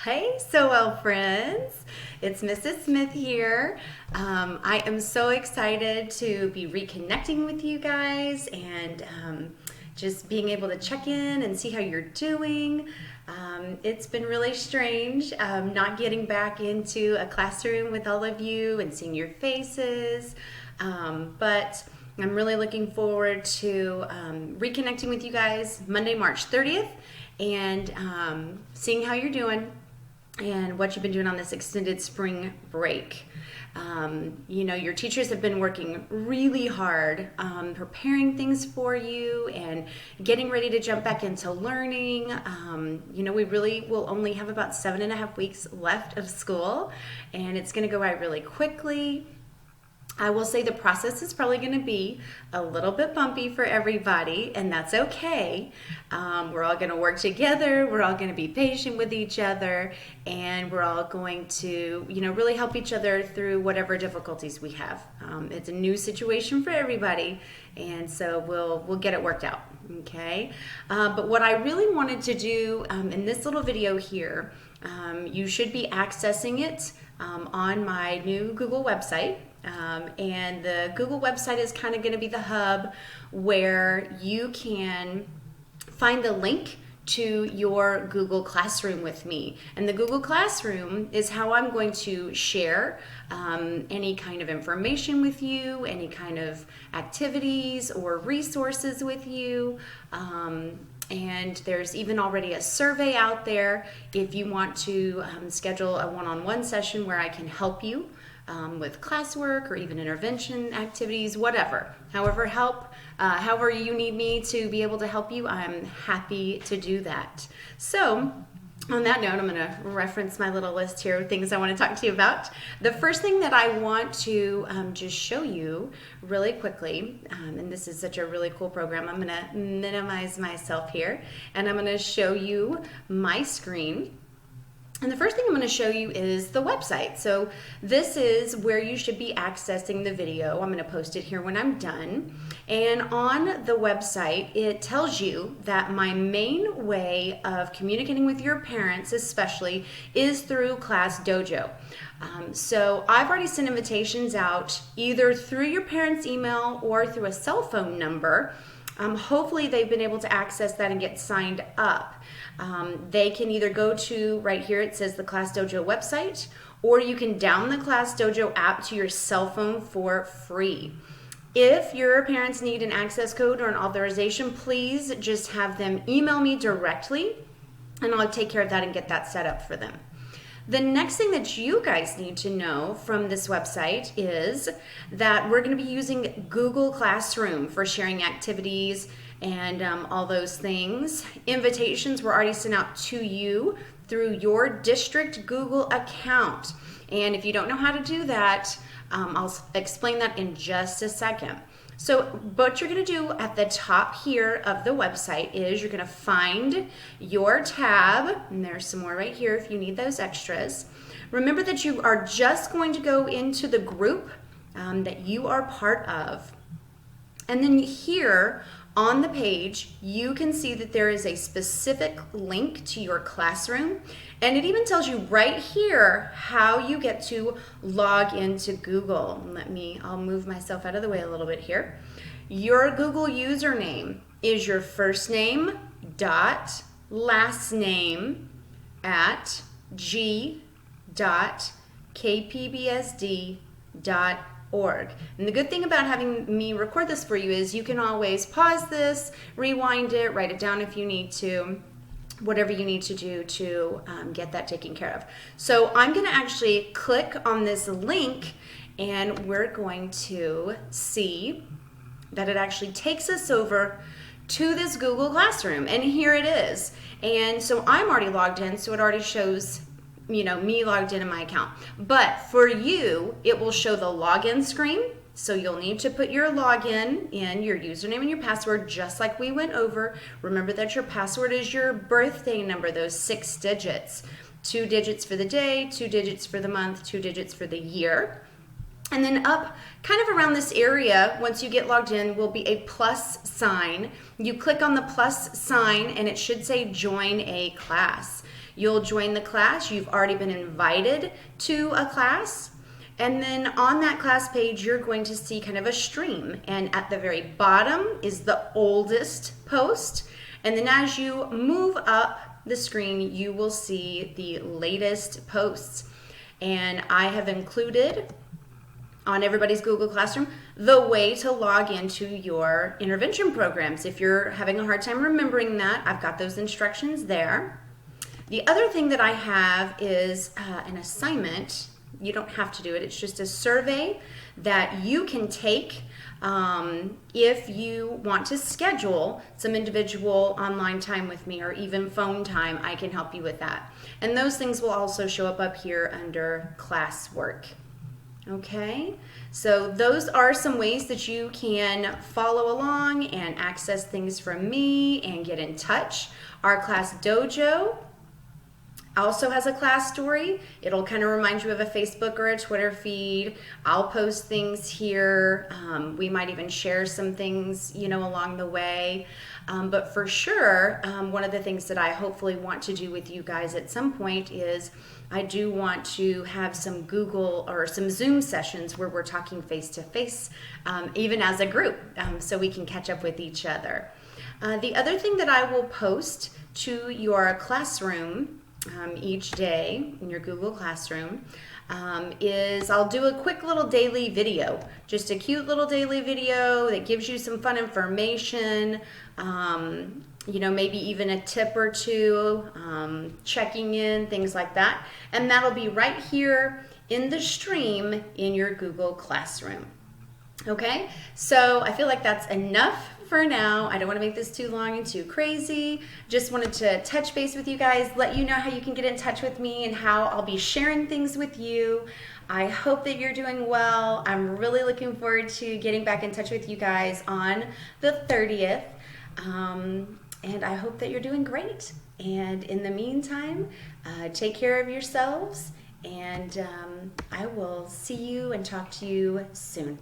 Hey, so well, friends. It's Mrs. Smith here. I am so excited to be reconnecting with you guys and just being able to check in and see how you're doing. It's been really strange not getting back into a classroom with all of you and seeing your faces, but I'm really looking forward to reconnecting with you guys Monday, March 30th, and seeing how you're doing and what you've been doing on this extended spring break. Your teachers have been working really hard preparing things for you and getting ready to jump back into learning. We really will only have about 7.5 weeks left of school, and it's going to go by really quickly. I will say the process is probably going to be a little bit bumpy for everybody, and that's okay. We're all going to work together. We're all going to be patient with each other, and we're all going to, really help each other through whatever difficulties we have. It's a new situation for everybody, and so we'll get it worked out. Okay. But what I really wanted to do in this little video here, you should be accessing it on my new Google website. And the Google website is kind of going to be the hub where you can find the link to your Google Classroom with me. And the Google Classroom is how I'm going to share any kind of information with you, any kind of activities or resources with you. And there's even already a survey out there if you want to schedule a one-on-one session where I can help you with classwork or even intervention activities, whatever. However you need me to be able to help you, I'm happy to do that. So on that note, I'm going to reference my little list here of things I want to talk to you about. The first thing that I want to just show you really quickly, and this is such a really cool program, I'm going to minimize myself here, and I'm going to show you my screen. And the first thing I'm going to show you is the website. So this is where you should be accessing the video. I'm going to post it here when I'm done. And on the website, it tells you that my main way of communicating with your parents especially is through Class Dojo. So I've already sent invitations out either through your parents' email or through a cell phone number. Hopefully they've been able to access that and get signed up. They can either go to, right here it says the Class Dojo website, or you can download the Class Dojo app to your cell phone for free. If your parents need an access code or an authorization, please just have them email me directly, and I'll take care of that and get that set up for them. The next thing that you guys need to know from this website is that we're going to be using Google Classroom for sharing activities and all those things. Invitations were already sent out to you through your district Google account. And if you don't know how to do that, I'll explain that in just a second. So what you're going to do at the top here of the website is you're going to find your tab, and there's some more right here if you need those extras. Remember that you are just going to go into the group that you are part of. And then here on the page, you can see that there is a specific link to your classroom, and it even tells you right here how you get to log into Google. I'll move myself out of the way a little bit here. Your Google username is your first name dot last name at g.kpbsd.org. And the good thing about having me record this for you is you can always pause this, rewind it, write it down if you need to, whatever you need to do to get that taken care of. So I'm going to actually click on this link, and we're going to see that it actually takes us over to this Google Classroom, and here it is. And so I'm already logged in, so it already shows me logged in my account. But for you, it will show the login screen. So you'll need to put your login in, your username and your password, just like we went over. Remember that your password is your birthday number, those 6 digits. 2 digits for the day, 2 digits for the month, 2 digits for the year. And then up kind of around this area, once you get logged in, will be a plus sign. You click on the plus sign and it should say join a class. You'll join the class. You've already been invited to a class. And then on that class page, you're going to see kind of a stream. And at the very bottom is the oldest post. And then as you move up the screen, you will see the latest posts. And I have included on everybody's Google Classroom the way to log into your intervention programs. If you're having a hard time remembering that, I've got those instructions there. The other thing that I have is an assignment. You don't have to do it. It's just a survey that you can take if you want to schedule some individual online time with me, or even phone time. I can help you with that. And those things will also show up here under classwork. Okay, so those are some ways that you can follow along and access things from me and get in touch. Our class dojo also has a class story. It'll kind of remind you of a Facebook or a Twitter feed. I'll post things here. We might even share some things, along the way. But for sure, one of the things that I hopefully want to do with you guys at some point is I do want to have some Google or some Zoom sessions where we're talking face to face, even as a group, so we can catch up with each other. The other thing that I will post to your classroom each day in your Google Classroom is I'll do a quick little daily video, just a cute little daily video that gives you some fun information, maybe even a tip or two, checking in, things like that. And that'll be right here in the stream in your Google Classroom. Okay, so I feel like that's enough for now. I don't want to make this too long and too crazy. Just wanted to touch base with you guys, let you know how you can get in touch with me and how I'll be sharing things with you. I hope that you're doing well. I'm really looking forward to getting back in touch with you guys on the 30th. And I hope that you're doing great. And in the meantime, take care of yourselves, and I will see you and talk to you soon.